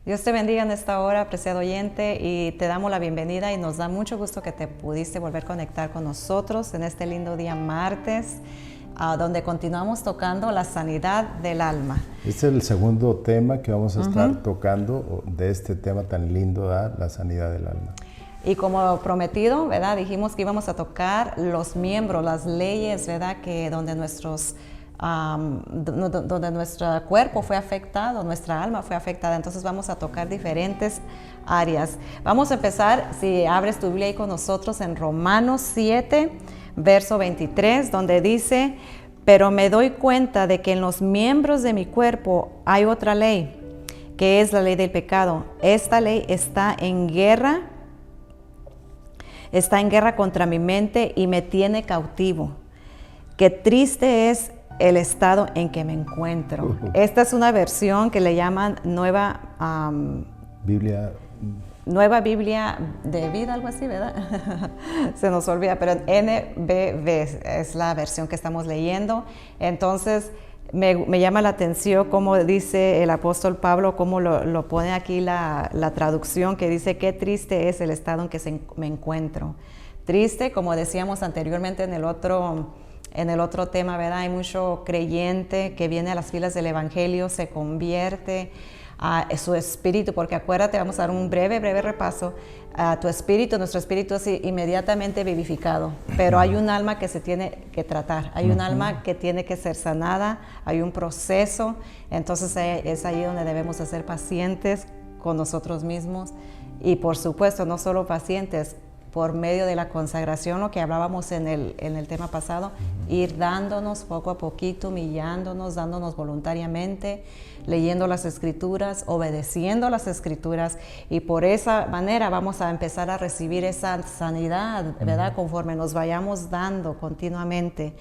Dios te bendiga en esta hora, apreciado oyente, y te damos la bienvenida y nos da mucho gusto que te pudiste volver a conectar con nosotros en este lindo día martes, donde continuamos tocando la sanidad del alma. Este es el segundo tema que vamos a estar tocando de este tema tan lindo, ¿verdad? La sanidad del alma. Y como prometido, ¿verdad? Dijimos que íbamos a tocar los miembros, las leyes, ¿verdad? Que donde donde nuestro cuerpo fue afectado, nuestra alma fue afectada. Entonces vamos a tocar diferentes áreas. Vamos a empezar, si abres tu Biblia ahí con nosotros, en Romanos 7, verso 23, donde dice: pero me doy cuenta de que en los miembros de mi cuerpo hay otra ley, que es la ley del pecado. Esta ley está en guerra contra mi mente y me tiene cautivo. Qué triste es el estado en que me encuentro. Esta es una versión que le llaman Nueva Biblia de Vida, algo así, ¿verdad? Se nos olvida, pero NBV es la versión que estamos leyendo. Entonces, me llama la atención cómo dice el apóstol Pablo, cómo lo pone aquí la traducción, que dice: qué triste es el estado en que me encuentro. Triste, como decíamos anteriormente en el otro tema, ¿verdad? Hay mucho creyente que viene a las filas del evangelio, se convierte a su espíritu, porque acuérdate, vamos a dar un breve repaso. Nuestro espíritu es inmediatamente vivificado, pero hay un alma que se tiene que tratar, hay un alma que tiene que ser sanada, hay un proceso. Entonces es ahí donde debemos de ser pacientes con nosotros mismos y, por supuesto, no solo pacientes, por medio de la consagración, lo que hablábamos en el tema pasado, ir dándonos poco a poquito, humillándonos, dándonos voluntariamente, leyendo las Escrituras, obedeciendo las Escrituras, y por esa manera vamos a empezar a recibir esa sanidad, ¿verdad? Conforme nos vayamos dando continuamente,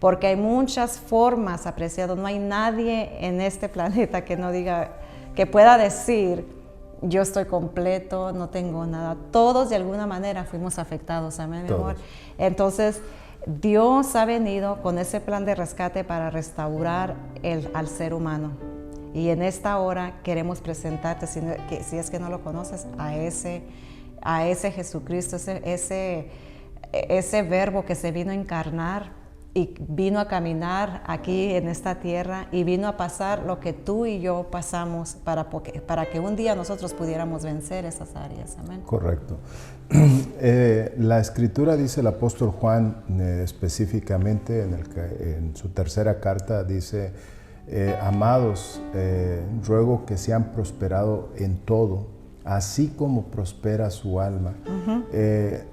porque hay muchas formas, apreciados. No hay nadie en este planeta que no diga, que pueda decir: yo estoy completo, no tengo nada. Todos de alguna manera fuimos afectados, amén, mi amor. Entonces, Dios ha venido con ese plan de rescate para restaurar al ser humano. Y en esta hora queremos presentarte, si es que no lo conoces, a ese Jesucristo, ese verbo que se vino a encarnar y vino a caminar aquí en esta tierra y vino a pasar lo que tú y yo pasamos para que un día nosotros pudiéramos vencer esas áreas. Amén. Correcto. La Escritura dice, el apóstol Juan específicamente en su tercera carta dice: amados, ruego que sean prosperados en todo, así como prospera su alma.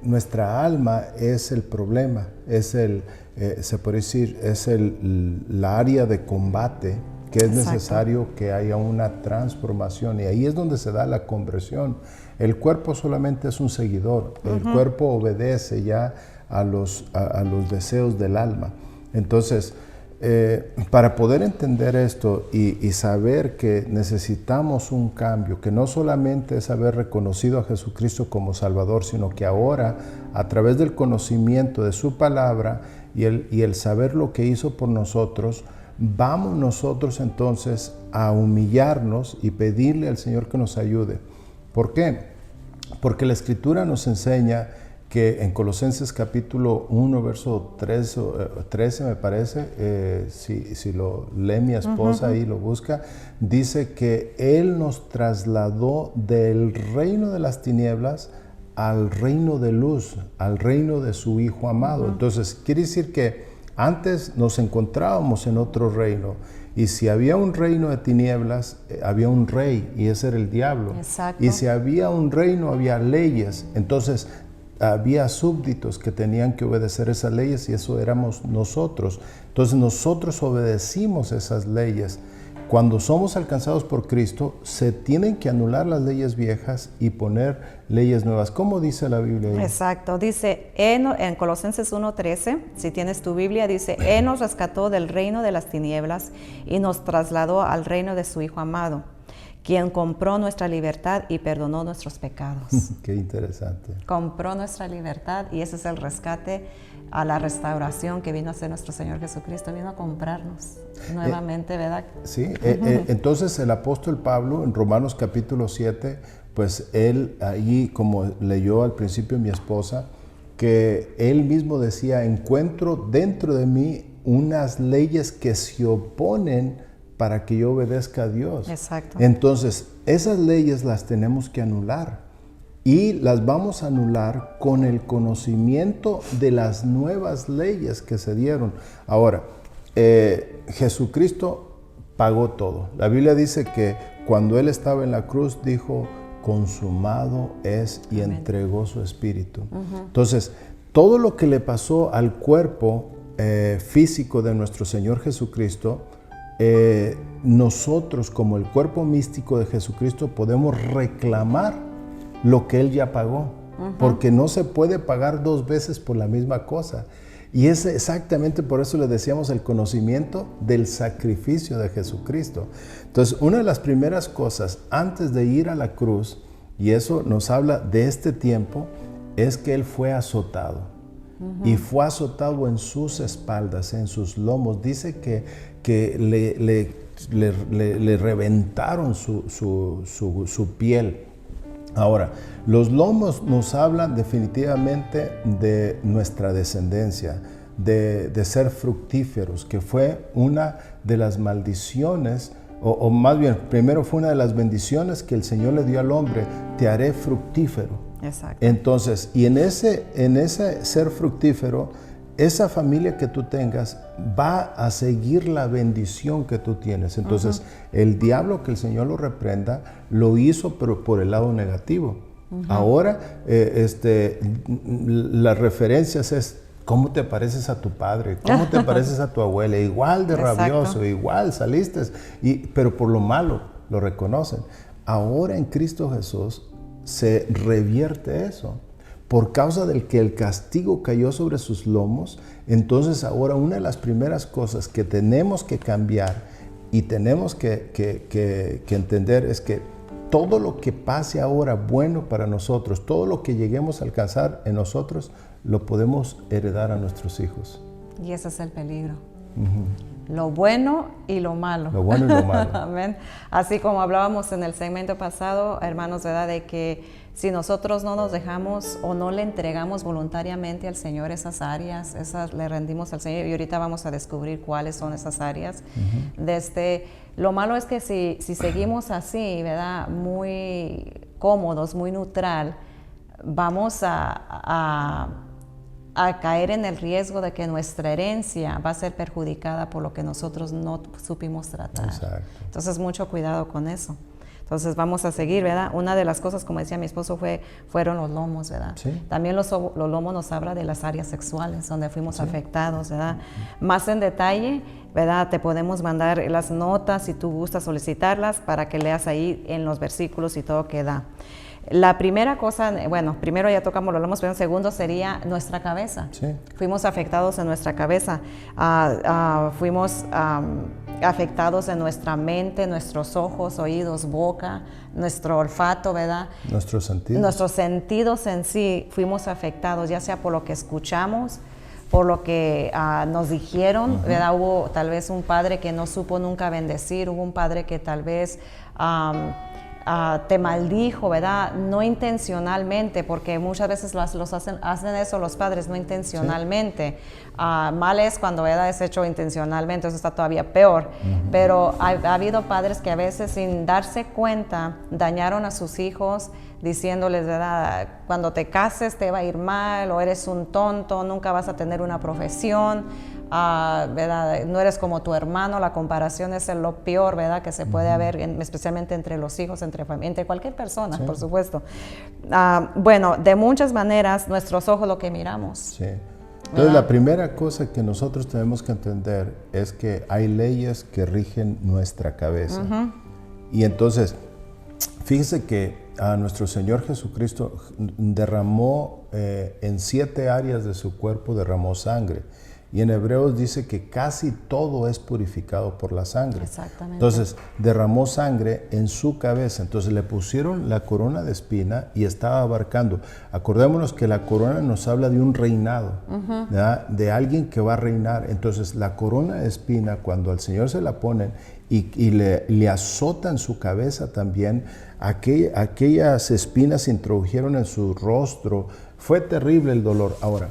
Nuestra alma es el problema, es se puede decir, es la área de combate que es necesario que haya una transformación, y ahí es donde se da la conversión. El cuerpo solamente es un seguidor, el cuerpo obedece ya a los deseos del alma. Entonces, para poder entender esto y saber que necesitamos un cambio, que no solamente es haber reconocido a Jesucristo como Salvador, sino que ahora, a través del conocimiento de su palabra y el saber lo que hizo por nosotros, vamos nosotros entonces a humillarnos y pedirle al Señor que nos ayude. ¿Por qué? Porque la Escritura nos enseña que en Colosenses capítulo 1, verso 13 me parece, si lo lee mi esposa ahí lo busca, dice que Él nos trasladó del reino de las tinieblas al reino de luz, al reino de su Hijo amado. Entonces, quiere decir que antes nos encontrábamos en otro reino, y si había un reino de tinieblas, había un rey, y ese era el diablo. Exacto. Y si había un reino, había leyes. Entonces, había súbditos que tenían que obedecer esas leyes, y eso éramos nosotros. Entonces nosotros obedecimos esas leyes. Cuando somos alcanzados por Cristo, se tienen que anular las leyes viejas y poner leyes nuevas. ¿Cómo dice la Biblia ahí? Exacto, dice en Colosenses 1:13, si tienes tu Biblia, dice: Él nos rescató del reino de las tinieblas y nos trasladó al reino de su Hijo amado, quien compró nuestra libertad y perdonó nuestros pecados. Qué interesante. Compró nuestra libertad y ese es el rescate a la restauración que vino a hacer nuestro Señor Jesucristo. Vino a comprarnos nuevamente, ¿verdad? Sí, entonces el apóstol Pablo en Romanos capítulo 7, pues él ahí, como leyó al principio mi esposa, que él mismo decía, encuentro dentro de mí unas leyes que se oponen para que yo obedezca a Dios. Exacto. Entonces, esas leyes las tenemos que anular y las vamos a anular con el conocimiento de las nuevas leyes que se dieron. Ahora, Jesucristo pagó todo. La Biblia dice que cuando Él estaba en la cruz dijo, consumado es, y Amén. entregó su espíritu. Entonces, todo lo que le pasó al cuerpo físico de nuestro Señor Jesucristo, nosotros como el cuerpo místico de Jesucristo podemos reclamar lo que Él ya pagó, porque no se puede pagar dos veces por la misma cosa. Y es exactamente por eso le decíamos el conocimiento del sacrificio de Jesucristo. Entonces, una de las primeras cosas antes de ir a la cruz, y eso nos habla de este tiempo, es que Él fue azotado. Y fue azotado en sus espaldas, en sus lomos. Dice que le reventaron su piel. Ahora, los lomos nos hablan definitivamente de nuestra descendencia, de ser fructíferos, que fue una de las maldiciones, o más bien, primero fue una de las bendiciones que el Señor le dio al hombre, te haré fructífero. Exacto. Entonces, y en ese ser fructífero, esa familia que tú tengas va a seguir la bendición que tú tienes. Entonces, el diablo, que el Señor lo reprenda, lo hizo, pero por el lado negativo. Ahora, las referencias es, ¿cómo te pareces a tu padre? ¿Cómo te pareces a tu abuela? Igual de rabioso, igual saliste, pero por lo malo lo reconocen. Ahora en Cristo Jesús se revierte eso. Por causa del que el castigo cayó sobre sus lomos, entonces ahora una de las primeras cosas que tenemos que cambiar y tenemos que entender es que todo lo que pase ahora bueno para nosotros, todo lo que lleguemos a alcanzar en nosotros, lo podemos heredar a nuestros hijos. Y ese es el peligro. Lo bueno y lo malo. Lo bueno y lo malo. Amén. Así como hablábamos en el segmento pasado, hermanos, ¿verdad? De que si nosotros no nos dejamos o no le entregamos voluntariamente al Señor esas áreas, le rendimos al Señor, y ahorita vamos a descubrir cuáles son esas áreas. Lo malo es que si seguimos así, ¿verdad? Muy cómodos, muy neutral, vamos a caer en el riesgo de que nuestra herencia va a ser perjudicada por lo que nosotros no supimos tratar. Exacto. Entonces, mucho cuidado con eso. Entonces, vamos a seguir, ¿verdad? Una de las cosas, como decía mi esposo, fueron los lomos, ¿verdad? Sí. También los lomos nos habla de las áreas sexuales donde fuimos afectados, ¿verdad? Más en detalle, ¿verdad? Te podemos mandar las notas si tú gustas solicitarlas para que leas ahí en los versículos y todo que da. La primera cosa, bueno, primero ya tocamos los lomos, pero en segundo sería nuestra cabeza. Sí. Fuimos afectados en nuestra cabeza, fuimos afectados en nuestra mente, nuestros ojos, oídos, boca, nuestro olfato, ¿verdad? Nuestros sentidos. Nuestros sentidos en sí fuimos afectados, ya sea por lo que escuchamos, por lo que nos dijeron, ¿verdad? Hubo tal vez un padre que no supo nunca bendecir, hubo un padre que tal vez te maldijo, ¿verdad? No intencionalmente, porque muchas veces hacen eso los padres, no intencionalmente. Sí. Mal es cuando, ¿verdad?, es hecho intencionalmente, eso está todavía peor. Pero ha habido padres que a veces, sin darse cuenta, dañaron a sus hijos diciéndoles, ¿verdad?, cuando te cases te va a ir mal, o eres un tonto, nunca vas a tener una profesión. ¿Verdad? No eres como tu hermano, la comparación es lo peor, ¿verdad?, que se puede haber, especialmente entre los hijos, entre cualquier persona, sí, por supuesto. Bueno, de muchas maneras, nuestros ojos lo que miramos. Sí. Entonces, la primera cosa que nosotros tenemos que entender es que hay leyes que rigen nuestra cabeza. Y entonces, fíjese que a nuestro Señor Jesucristo derramó en 7 áreas de su cuerpo, derramó sangre. Y en Hebreos dice que casi todo es purificado por la sangre. Exactamente. Entonces derramó sangre en su cabeza. Entonces le pusieron la corona de espina y estaba abarcando. Acordémonos que la corona nos habla de un reinado, ¿verdad? De alguien que va a reinar. Entonces la corona de espina, cuando al Señor se la ponen y le azotan su cabeza también, aquellas espinas se introdujeron en su rostro. Fue terrible el dolor. Ahora,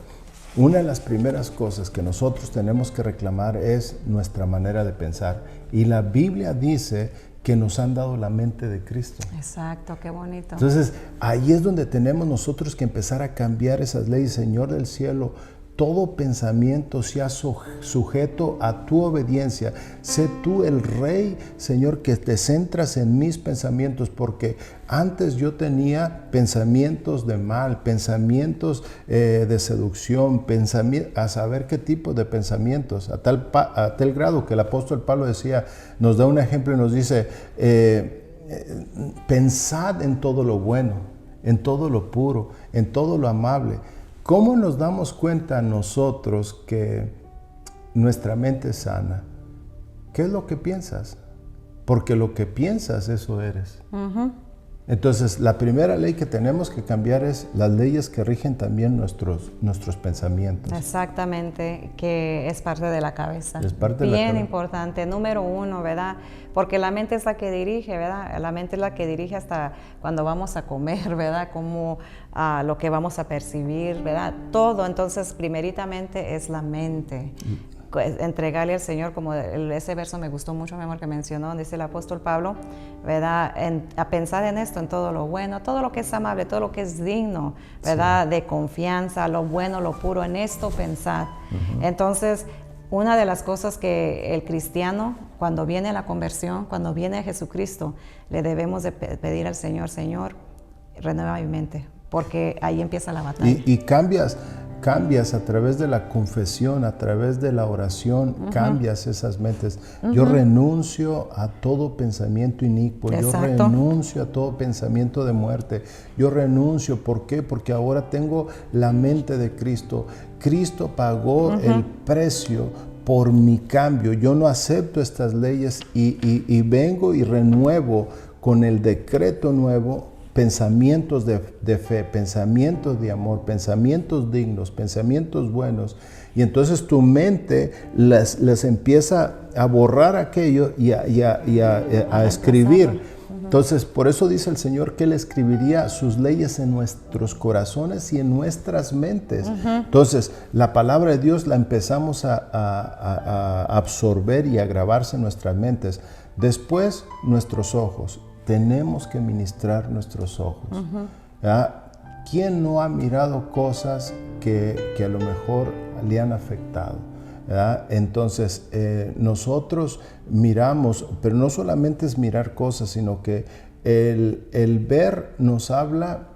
una de las primeras cosas que nosotros tenemos que reclamar es nuestra manera de pensar. Y la Biblia dice que nos han dado la mente de Cristo. Exacto, qué bonito. Entonces, ahí es donde tenemos nosotros que empezar a cambiar esas leyes. Señor del cielo, todo pensamiento sea sujeto a tu obediencia. Sé tú el Rey, Señor, que te centras en mis pensamientos, porque antes yo tenía pensamientos de mal, pensamientos de seducción, a saber qué tipo de pensamientos, a tal grado que el apóstol Pablo decía, nos da un ejemplo y nos dice, pensad en todo lo bueno, en todo lo puro, en todo lo amable. ¿Cómo nos damos cuenta nosotros que nuestra mente es sana? ¿Qué es lo que piensas? Porque lo que piensas, eso eres. Entonces, la primera ley que tenemos que cambiar es las leyes que rigen también nuestros pensamientos. Exactamente, que es parte de la cabeza. Es parte de la cabeza. Bien importante, número uno, ¿verdad? Porque la mente es la que dirige, ¿verdad? La mente es la que dirige hasta cuando vamos a comer, ¿verdad? Como lo que vamos a percibir, ¿verdad? Todo, entonces, primeritamente es la mente. Entregarle al Señor, como ese verso me gustó mucho, mi amor, que mencionó, dice el apóstol Pablo, ¿verdad? A pensar en esto, en todo lo bueno, todo lo que es amable, todo lo que es digno, ¿verdad? Sí. De confianza, lo bueno, lo puro, en esto pensar. Entonces, una de las cosas que el cristiano, cuando viene a la conversión, cuando viene a Jesucristo, le debemos de pedir al Señor, Señor, renueva mi mente, porque ahí empieza la batalla. Y cambias a través de la confesión, a través de la oración, cambias esas mentes. Yo renuncio a todo pensamiento inicuo, Exacto. Yo renuncio a todo pensamiento de muerte, yo renuncio. ¿Por qué? Porque ahora tengo la mente de Cristo. Cristo pagó el precio por mi cambio. Yo no acepto estas leyes y vengo y renuevo con el decreto nuevo pensamientos de fe, pensamientos de amor, pensamientos dignos, pensamientos buenos. Y entonces tu mente les empieza a borrar aquello y a escribir. Entonces, por eso dice el Señor que Él escribiría sus leyes en nuestros corazones y en nuestras mentes. Entonces, la palabra de Dios la empezamos a absorber y a grabarse en nuestras mentes. Después, nuestros ojos. Tenemos que ministrar nuestros ojos. ¿Quién no ha mirado cosas que a lo mejor le han afectado? Entonces, nosotros miramos, pero no solamente es mirar cosas, sino que el ver nos habla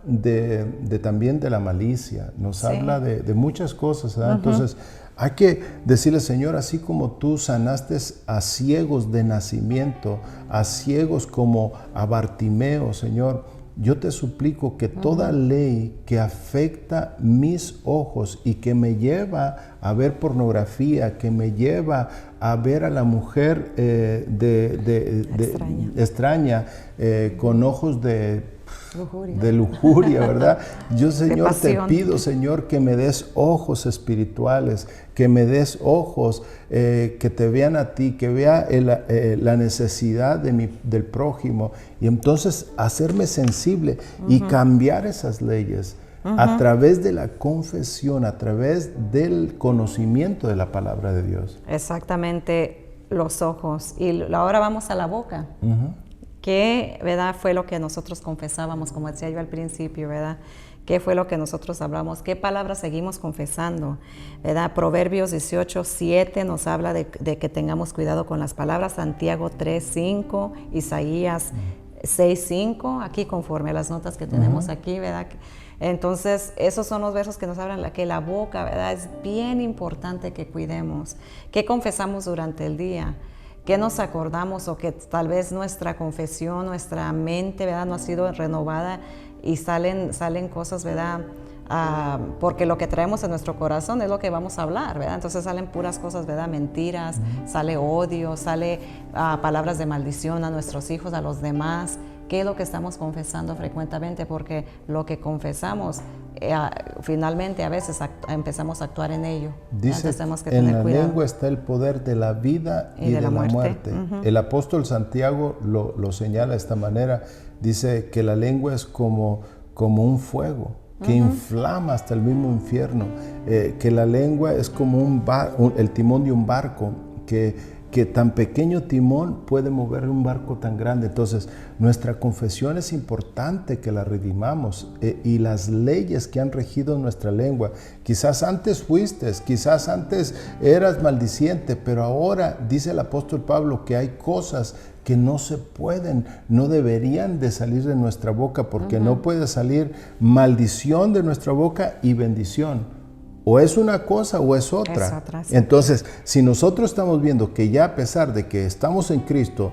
también de la malicia, nos habla de muchas cosas. Entonces, hay que decirle, Señor, así como tú sanaste a ciegos de nacimiento, a ciegos como a Bartimeo, Señor, yo te suplico que toda ley que afecta mis ojos y que me lleva a ver pornografía, que me lleva a ver a la mujer extraña con ojos de lujuria, ¿verdad? Yo, Señor, te pido, Señor, que me des ojos espirituales, que me des ojos que te vean a ti, que vea la necesidad del prójimo, y entonces hacerme sensible y cambiar esas leyes a través de la confesión, a través del conocimiento de la palabra de Dios. Exactamente, los ojos. Y ahora vamos a la boca. ¿Qué, verdad, fue lo que nosotros confesábamos, como decía yo al principio, verdad? ¿Qué fue lo que nosotros hablamos? ¿Qué palabras seguimos confesando? ¿Verdad? Proverbios 18:7 nos habla de que tengamos cuidado con las palabras. Santiago 3:5, Isaías 6:5, aquí conforme a las notas que tenemos aquí, ¿verdad? Entonces, esos son los versos que nos hablan que la boca, ¿verdad? Es bien importante que cuidemos. ¿Qué confesamos durante el día? ¿Qué nos acordamos? O que tal vez nuestra confesión, nuestra mente, ¿verdad? No ha sido renovada y salen cosas, ¿verdad? porque lo que traemos en nuestro corazón es lo que vamos a hablar, ¿verdad? Entonces salen puras cosas, ¿verdad? Mentiras, sale odio, sale palabras de maldición a nuestros hijos, a los demás. ¿Qué es lo que estamos confesando frecuentemente? Porque lo que confesamos, finalmente a veces empezamos a actuar en ello. Dice, entonces tenemos que en tener la cuidado. lengua está el poder de la vida y de la muerte. El apóstol Santiago lo señala de esta manera. Dice que la lengua es como un fuego que inflama hasta el mismo infierno, que la lengua es como el timón de un barco, que tan pequeño timón puede mover un barco tan grande. Entonces, nuestra confesión es importante que la redimamos, y las leyes que han regido nuestra lengua. Quizás antes fuiste, quizás antes eras maldiciente, pero ahora dice el apóstol Pablo que hay cosas que no se pueden, no deberían de salir de nuestra boca, porque no puede salir maldición de nuestra boca y bendición. O es una cosa o es otra. Sí. Entonces, si nosotros estamos viendo que ya a pesar de que estamos en Cristo,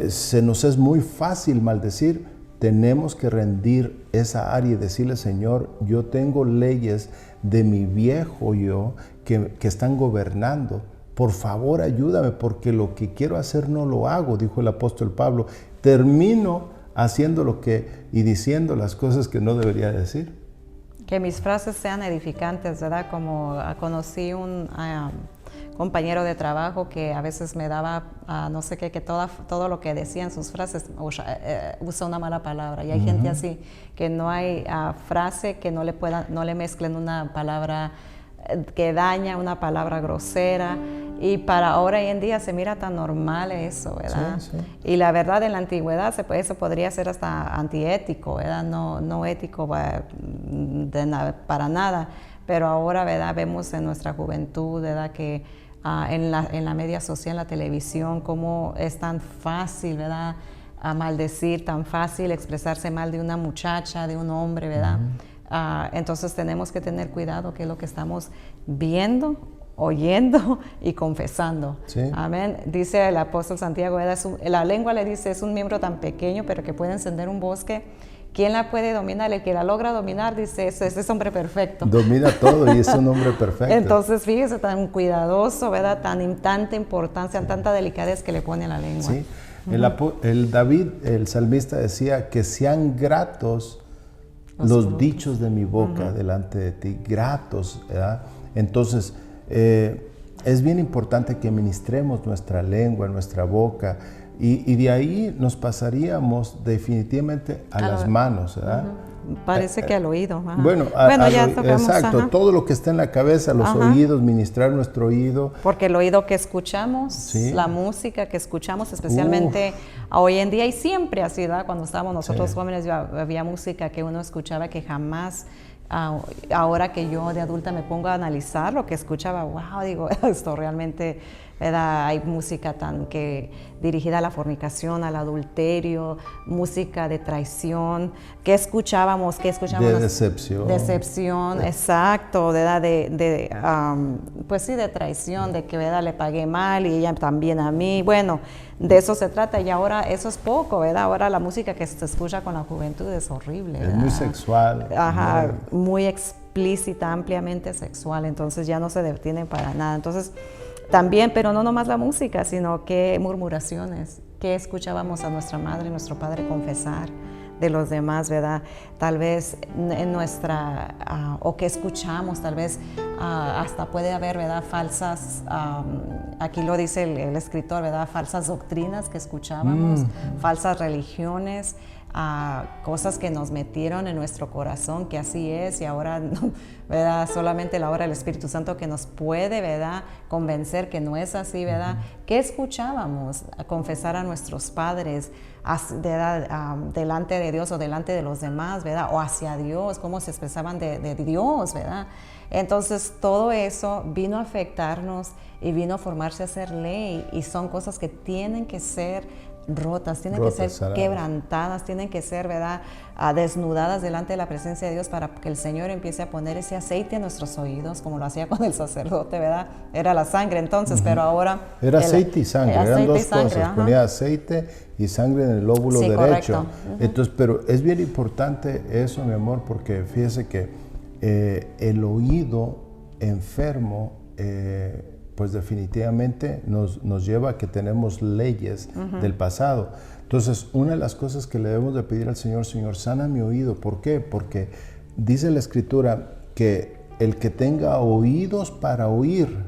se nos es muy fácil maldecir, tenemos que rendir esa área y decirle, Señor, yo tengo leyes de mi viejo yo que están gobernando. Por favor, ayúdame, porque lo que quiero hacer no lo hago, dijo el apóstol Pablo. Termino haciendo y diciendo las cosas que no debería decir. Que mis frases sean edificantes, ¿verdad? Como conocí un compañero de trabajo que a veces me daba, no sé qué, que todo lo que decía en sus frases usa una mala palabra. Y hay gente así, que no hay frase que no le mezclen una palabra que daña, una palabra grosera. Y para ahora y en día se mira tan normal eso, ¿verdad? Sí. Y la verdad, en la antigüedad eso podría ser hasta antiético, ¿verdad? No ético para nada. Pero ahora, ¿verdad? Vemos en nuestra juventud, ¿verdad? Que en la media social, en la televisión, cómo es tan fácil, ¿verdad? A maldecir, tan fácil expresarse mal de una muchacha, de un hombre, ¿verdad? Entonces tenemos que tener cuidado que es lo que estamos viendo, oyendo y confesando. Sí. Amén. Dice el apóstol Santiago, la lengua le dice, es un miembro tan pequeño, pero que puede encender un bosque. ¿Quién la puede dominar? El que la logra dominar, dice, ese es hombre perfecto. Domina todo y es un hombre perfecto. Entonces, fíjese, tan cuidadoso, ¿verdad? Tanta importancia, tanta delicadez que le pone a la lengua. Sí. El David, el salmista, decía que sean gratos los dichos de mi boca delante de ti, gratos, ¿verdad? Entonces, es bien importante que ministremos nuestra lengua, nuestra boca, y de ahí nos pasaríamos definitivamente a las manos, ¿verdad? Parece que al oído. Bueno, ya tocamos. Exacto, todo lo que está en la cabeza, los oídos, ministrar nuestro oído. Porque el oído que escuchamos, la música que escuchamos, especialmente hoy en día, y siempre así, ¿verdad? Cuando estábamos nosotros jóvenes, había música que uno escuchaba que jamás, ahora que yo de adulta me pongo a analizar lo que escuchaba, wow, digo, esto realmente, ¿verdad? Hay música dirigida a la fornicación, al adulterio, música de traición. ¿Qué escuchábamos? De decepción. Decepción, exacto, ¿verdad? Pues sí, de traición, de que, ¿verdad? Le pagué mal y ella también a mí. Bueno, de eso se trata, y ahora eso es poco, ¿verdad? Ahora la música que se escucha con la juventud es horrible, ¿verdad? Es muy sexual. Ajá, muy explícita, ampliamente sexual, entonces ya no se detiene para nada. Entonces, también, pero no nomás la música, sino que murmuraciones, que escuchábamos a nuestra madre y nuestro padre confesar de los demás, ¿verdad? Tal vez en o que escuchamos, tal vez hasta puede haber, ¿verdad? Falsas, aquí lo dice el escritor, ¿verdad? Falsas doctrinas que escuchábamos, falsas religiones, cosas que nos metieron en nuestro corazón, que así es, y ahora, ¿verdad? Solamente la obra del Espíritu Santo que nos puede, ¿verdad? Convencer que no es así, ¿verdad? ¿Qué escuchábamos? Confesar a nuestros padres, delante de Dios o delante de los demás, ¿verdad? O hacia Dios, cómo se expresaban de Dios, ¿verdad? Entonces, todo eso vino a afectarnos y vino a formarse a ser ley, y son cosas que tienen que ser rotas, tienen que ser quebrantadas, tienen que ser, ¿verdad? Desnudadas delante de la presencia de Dios, para que el Señor empiece a poner ese aceite en nuestros oídos, como lo hacía con el sacerdote, ¿verdad? Era la sangre entonces, pero ahora... Era aceite y sangre, eran dos cosas, ponía aceite y sangre en el lóbulo derecho. Entonces, pero es bien importante eso, mi amor, porque fíjese que el oído enfermo, pues definitivamente nos lleva a que tenemos leyes del pasado. Entonces, una de las cosas que le debemos de pedir al Señor, Señor, sana mi oído. ¿Por qué? Porque dice la Escritura que el que tenga oídos para oír,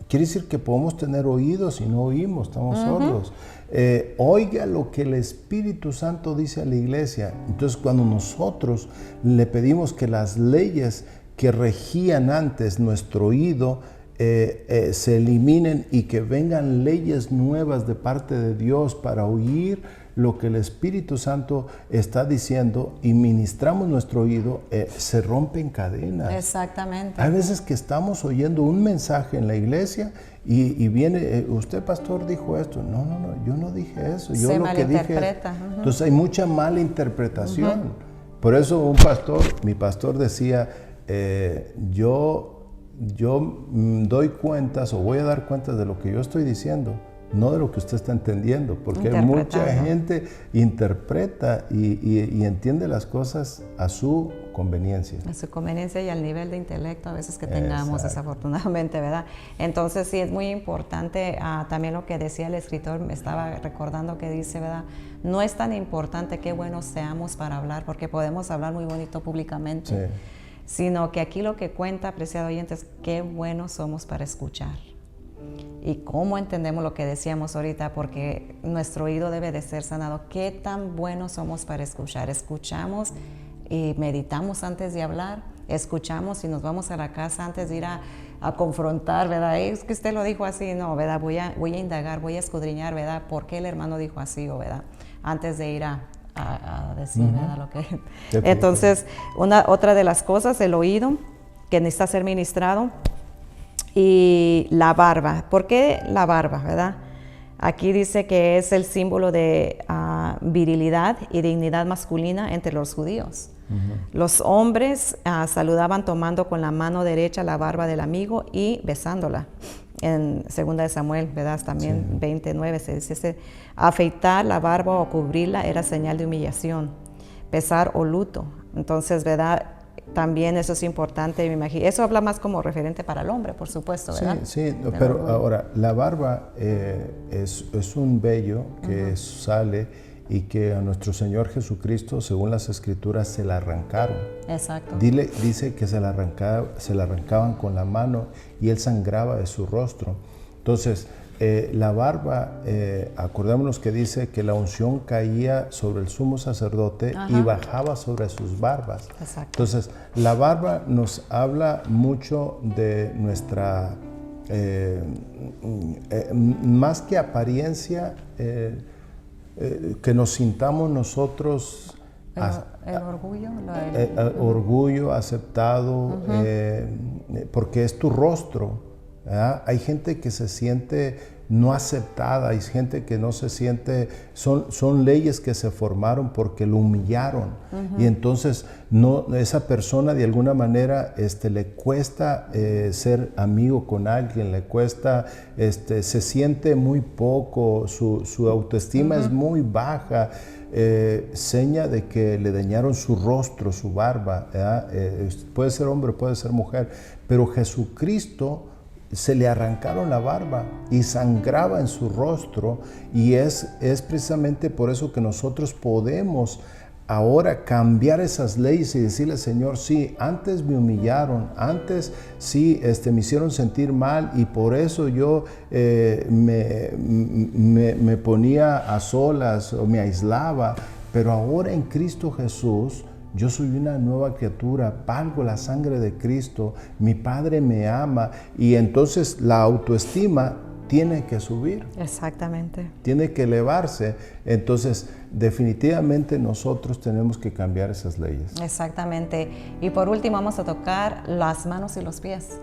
quiere decir que podemos tener oídos y no oímos, estamos sordos. Oiga lo que el Espíritu Santo dice a la iglesia. Entonces, cuando nosotros le pedimos que las leyes que regían antes nuestro oído se eliminen y que vengan leyes nuevas de parte de Dios para oír lo que el Espíritu Santo está diciendo y ministramos nuestro oído, se rompen cadenas. Exactamente. Hay veces que estamos oyendo un mensaje en la iglesia y viene, usted pastor dijo esto. No, yo no dije eso. Yo se lo que dije. Entonces hay mucha mala interpretación. Por eso mi pastor decía, yo doy cuentas o voy a dar cuentas de lo que yo estoy diciendo, no de lo que usted está entendiendo, porque mucha gente interpreta y entiende las cosas a su conveniencia. A su conveniencia y al nivel de intelecto a veces que tengamos, desafortunadamente, ¿verdad? Entonces sí es muy importante, también lo que decía el escritor, me estaba recordando que dice, ¿verdad? No es tan importante qué buenos seamos para hablar, porque podemos hablar muy bonito públicamente, sino que aquí lo que cuenta, apreciado oyente, es qué buenos somos para escuchar. Y cómo entendemos lo que decíamos ahorita, porque nuestro oído debe de ser sanado. ¿Qué tan buenos somos para escuchar? Escuchamos y meditamos antes de hablar, escuchamos y nos vamos a la casa antes de ir a confrontar, ¿verdad? Es que usted lo dijo así, no, ¿verdad? Voy a indagar, voy a escudriñar, ¿verdad? ¿Por qué el hermano dijo así, o verdad? Antes de ir a decir, ¿verdad? Lo que... Entonces, otra de las cosas, el oído, que necesita ser ministrado, y la barba. ¿Por qué la barba, verdad? Aquí dice que es el símbolo de virilidad y dignidad masculina entre los judíos. Los hombres saludaban tomando con la mano derecha la barba del amigo y besándola. En 2 de Samuel, ¿verdad? También 29 se dice, afeitar la barba o cubrirla era señal de humillación, pesar o luto. Entonces, ¿verdad? También eso es importante, me imagino. Eso habla más como referente para el hombre, por supuesto, ¿verdad? Sí, pero ahora, la barba es un vello que sale y que a nuestro Señor Jesucristo, según las Escrituras, se la arrancaron. Exacto. Dice que se la arrancaban con la mano y Él sangraba de su rostro. Entonces, la barba, acordémonos que dice que la unción caía sobre el sumo sacerdote y bajaba sobre sus barbas. Exacto. Entonces, la barba nos habla mucho de nuestra, más que apariencia, que nos sintamos nosotros el orgullo, orgullo, aceptado, porque es tu rostro, ¿verdad? Hay gente que se siente no aceptada, hay gente que no se siente, son leyes que se formaron porque lo humillaron, y entonces esa persona de alguna manera le cuesta ser amigo con alguien, le cuesta, se siente muy poco, su autoestima es muy baja, seña de que le dañaron su rostro, su barba, puede ser hombre, puede ser mujer, pero Jesucristo se le arrancaron la barba y sangraba en su rostro, y es precisamente por eso que nosotros podemos ahora cambiar esas leyes y decirle, Señor, sí, antes me humillaron, antes sí me hicieron sentir mal, y por eso yo me ponía a solas o me aislaba, pero ahora en Cristo Jesús yo soy una nueva criatura, valgo la sangre de Cristo, mi Padre me ama, y entonces la autoestima tiene que subir. Exactamente. Tiene que elevarse. Entonces, definitivamente nosotros tenemos que cambiar esas leyes. Exactamente. Y por último vamos a tocar las manos y los pies.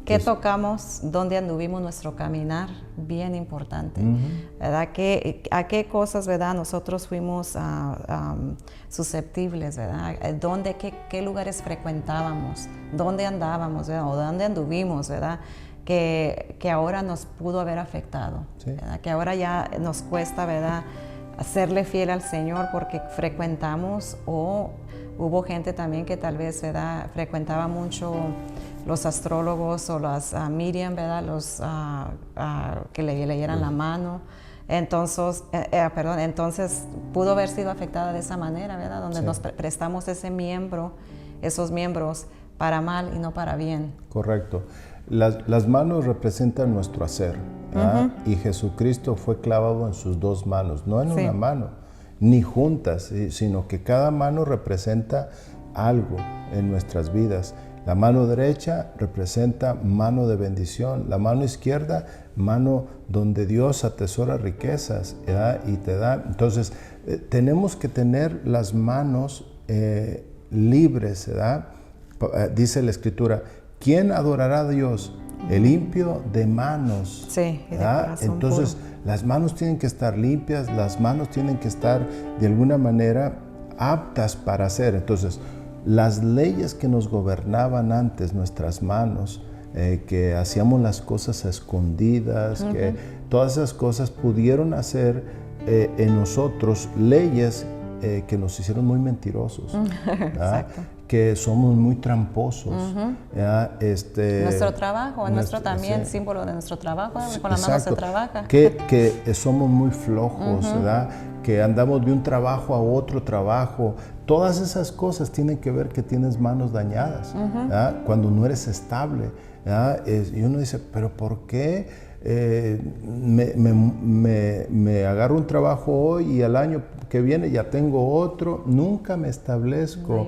¿Qué tocamos? ¿Dónde anduvimos nuestro caminar? Bien importante. ¿Verdad? ¿A qué cosas, verdad, nosotros fuimos susceptibles, verdad? ¿Qué lugares frecuentábamos? ¿Dónde andábamos, verdad? ¿O dónde anduvimos, verdad? Que ahora nos pudo haber afectado, ¿verdad? Que ahora ya nos cuesta, ¿verdad? serle fiel al Señor porque frecuentamos o hubo gente también que tal vez, ¿verdad?, frecuentaba mucho los astrólogos o las Miriam, ¿verdad?, los que le leyeran la mano. Entonces, entonces pudo haber sido afectada de esa manera, ¿verdad?, donde nos prestamos esos miembros para mal y no para bien. Correcto. Las manos representan nuestro hacer, y Jesucristo fue clavado en sus dos manos, no en una mano, ni juntas, sino que cada mano representa algo en nuestras vidas. La mano derecha representa mano de bendición, la mano izquierda, mano donde Dios atesora riquezas, ¿verdad?, y te da. Entonces, tenemos que tener las manos libres, ¿verdad? Dice la Escritura, ¿quién adorará a Dios? El limpio de manos. Sí, y de corazón entonces, puro. las manos tienen que estar limpias, las manos tienen que estar de alguna manera aptas para hacer. Entonces, las leyes que nos gobernaban antes, nuestras manos, que hacíamos las cosas a escondidas, que todas esas cosas pudieron hacer en nosotros leyes que nos hicieron muy mentirosos. Exacto. Que somos muy tramposos. Nuestro trabajo, nuestro también símbolo de nuestro trabajo, con las manos se trabaja. Que somos muy flojos, ¿verdad? Que andamos de un trabajo a otro trabajo. Todas esas cosas tienen que ver que tienes manos dañadas, ¿verdad? Cuando no eres estable, ¿verdad? Y uno dice, ¿pero por qué me agarro un trabajo hoy y al año que viene ya tengo otro? Nunca me establezco.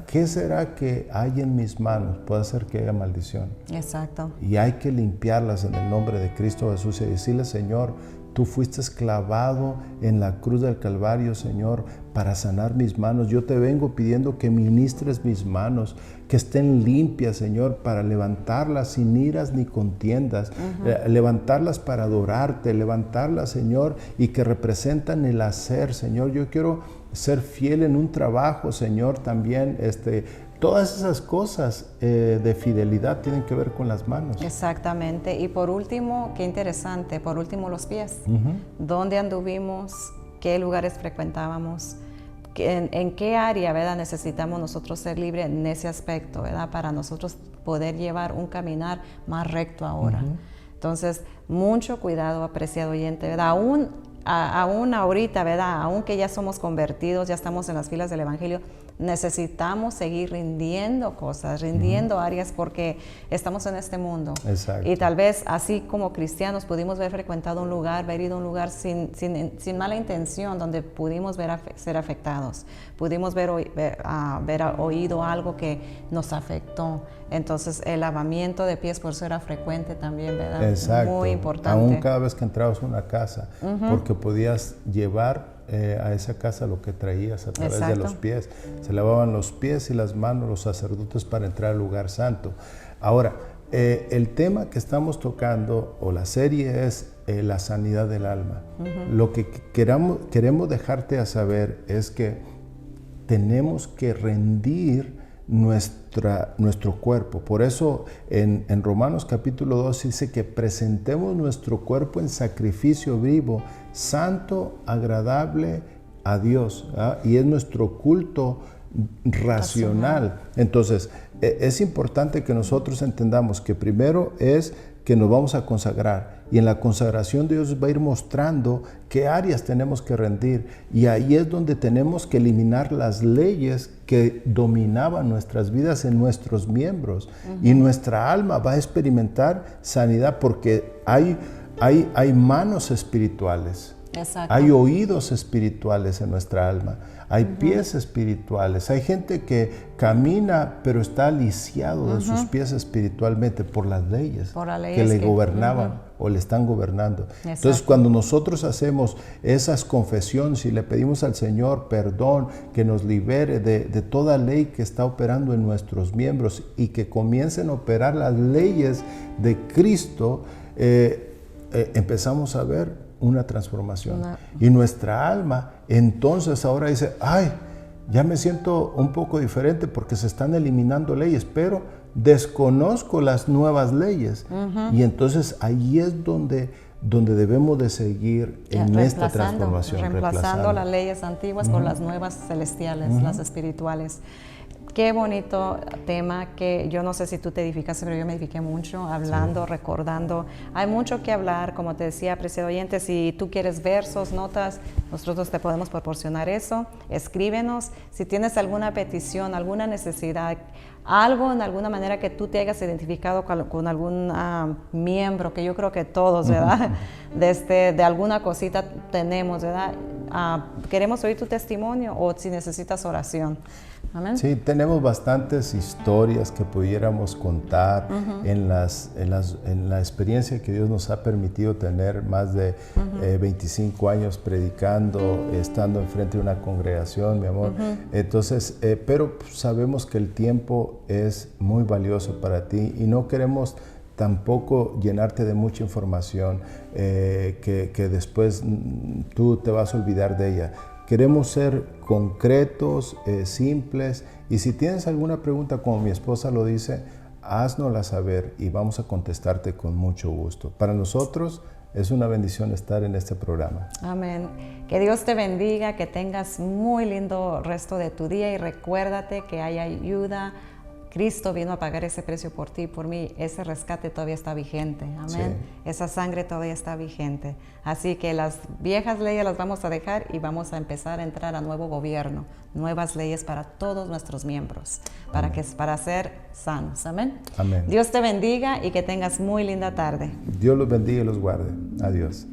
¿Qué será que hay en mis manos? Puede ser que haya maldición. Exacto. Y hay que limpiarlas en el nombre de Cristo Jesús y decirle, Señor, tú fuiste clavado en la cruz del Calvario, Señor, para sanar mis manos. Yo te vengo pidiendo que ministres mis manos, que estén limpias, Señor, para levantarlas sin iras ni contiendas, levantarlas para adorarte, levantarlas, Señor, y que representan el hacer, Señor. Yo quiero ser fiel en un trabajo, Señor, también, todas esas cosas de fidelidad tienen que ver con las manos. Exactamente. Y por último, qué interesante, por último los pies. ¿Dónde anduvimos? ¿Qué lugares frecuentábamos? ¿En qué área, verdad, necesitamos nosotros ser libres en ese aspecto, verdad, para nosotros poder llevar un caminar más recto ahora? Entonces, mucho cuidado, apreciado oyente, ¿verdad? Aún ahorita, ¿verdad? Aunque ya somos convertidos, ya estamos en las filas del Evangelio, necesitamos seguir rindiendo cosas, rindiendo áreas, porque estamos en este mundo. Exacto. Y tal vez así como cristianos pudimos haber frecuentado un lugar, haber ido a un lugar sin mala intención, donde pudimos ser afectados, pudimos haber oído algo que nos afectó. Entonces el lavamiento de pies por eso era frecuente también, ¿verdad? Exacto. Muy importante. Aún cada vez que entrabas a una casa, porque podías llevar a esa casa lo que traías a través de los pies. Se lavaban los pies y las manos los sacerdotes para entrar al lugar santo. Ahora, el tema que estamos tocando, o la serie, es la sanidad del alma. Lo que queremos dejarte a saber es que tenemos que rendir nuestro cuerpo. Por eso en Romanos capítulo 2 dice que presentemos nuestro cuerpo en sacrificio vivo, santo, agradable a Dios, ¿verdad? Y es nuestro culto racional. Entonces, es importante que nosotros entendamos que primero es que nos vamos a consagrar, y en la consagración Dios va a ir mostrando qué áreas tenemos que rendir, y ahí es donde tenemos que eliminar las leyes que dominaban nuestras vidas en nuestros miembros, y nuestra alma va a experimentar sanidad, porque hay manos espirituales. Exacto. Hay oídos espirituales en nuestra alma, hay pies espirituales, hay gente que camina pero está lisiado de sus pies espiritualmente por las leyes, que le gobernaban o le están gobernando. Exacto. Entonces, cuando nosotros hacemos esas confesiones y le pedimos al Señor perdón, que nos libere de toda ley que está operando en nuestros miembros y que comiencen a operar las leyes de Cristo, empezamos a ver una transformación. Y nuestra alma entonces ahora dice, ay, ya me siento un poco diferente porque se están eliminando leyes, pero desconozco las nuevas leyes. Y entonces ahí es donde donde debemos de seguir en esta transformación. Reemplazando las leyes antiguas por las nuevas celestiales, las espirituales. Qué bonito tema que yo no sé si tú te edificaste, pero yo me edifiqué mucho hablando, recordando. Hay mucho que hablar, como te decía, apreciado oyente, si tú quieres versos, notas, nosotros te podemos proporcionar eso. Escríbenos. Si tienes alguna petición, alguna necesidad, algo en alguna manera que tú te hayas identificado con algún miembro, que yo creo que todos, ¿verdad? De alguna cosita tenemos, ¿verdad? Queremos oír tu testimonio o si necesitas oración. Amén. Sí, tenemos bastantes historias que pudiéramos contar en la experiencia que Dios nos ha permitido tener, más de 25 años predicando, estando enfrente de una congregación, mi amor. Entonces, pero sabemos que el tiempo es muy valioso para ti y no queremos tampoco llenarte de mucha información que después tú te vas a olvidar de ella. Queremos ser concretos, simples, y si tienes alguna pregunta, como mi esposa lo dice, háznosla saber y vamos a contestarte con mucho gusto. Para nosotros es una bendición estar en este programa. Amén. Que Dios te bendiga, que tengas muy lindo resto de tu día y recuérdate que hay ayuda. Cristo vino a pagar ese precio por ti y por mí. Ese rescate todavía está vigente. Amén. Sí. Esa sangre todavía está vigente. Así que las viejas leyes las vamos a dejar y vamos a empezar a entrar a nuevo gobierno, nuevas leyes para todos nuestros miembros, para ser sanos. Amén. Amén. Dios te bendiga y que tengas muy linda tarde. Dios los bendiga y los guarde. Adiós.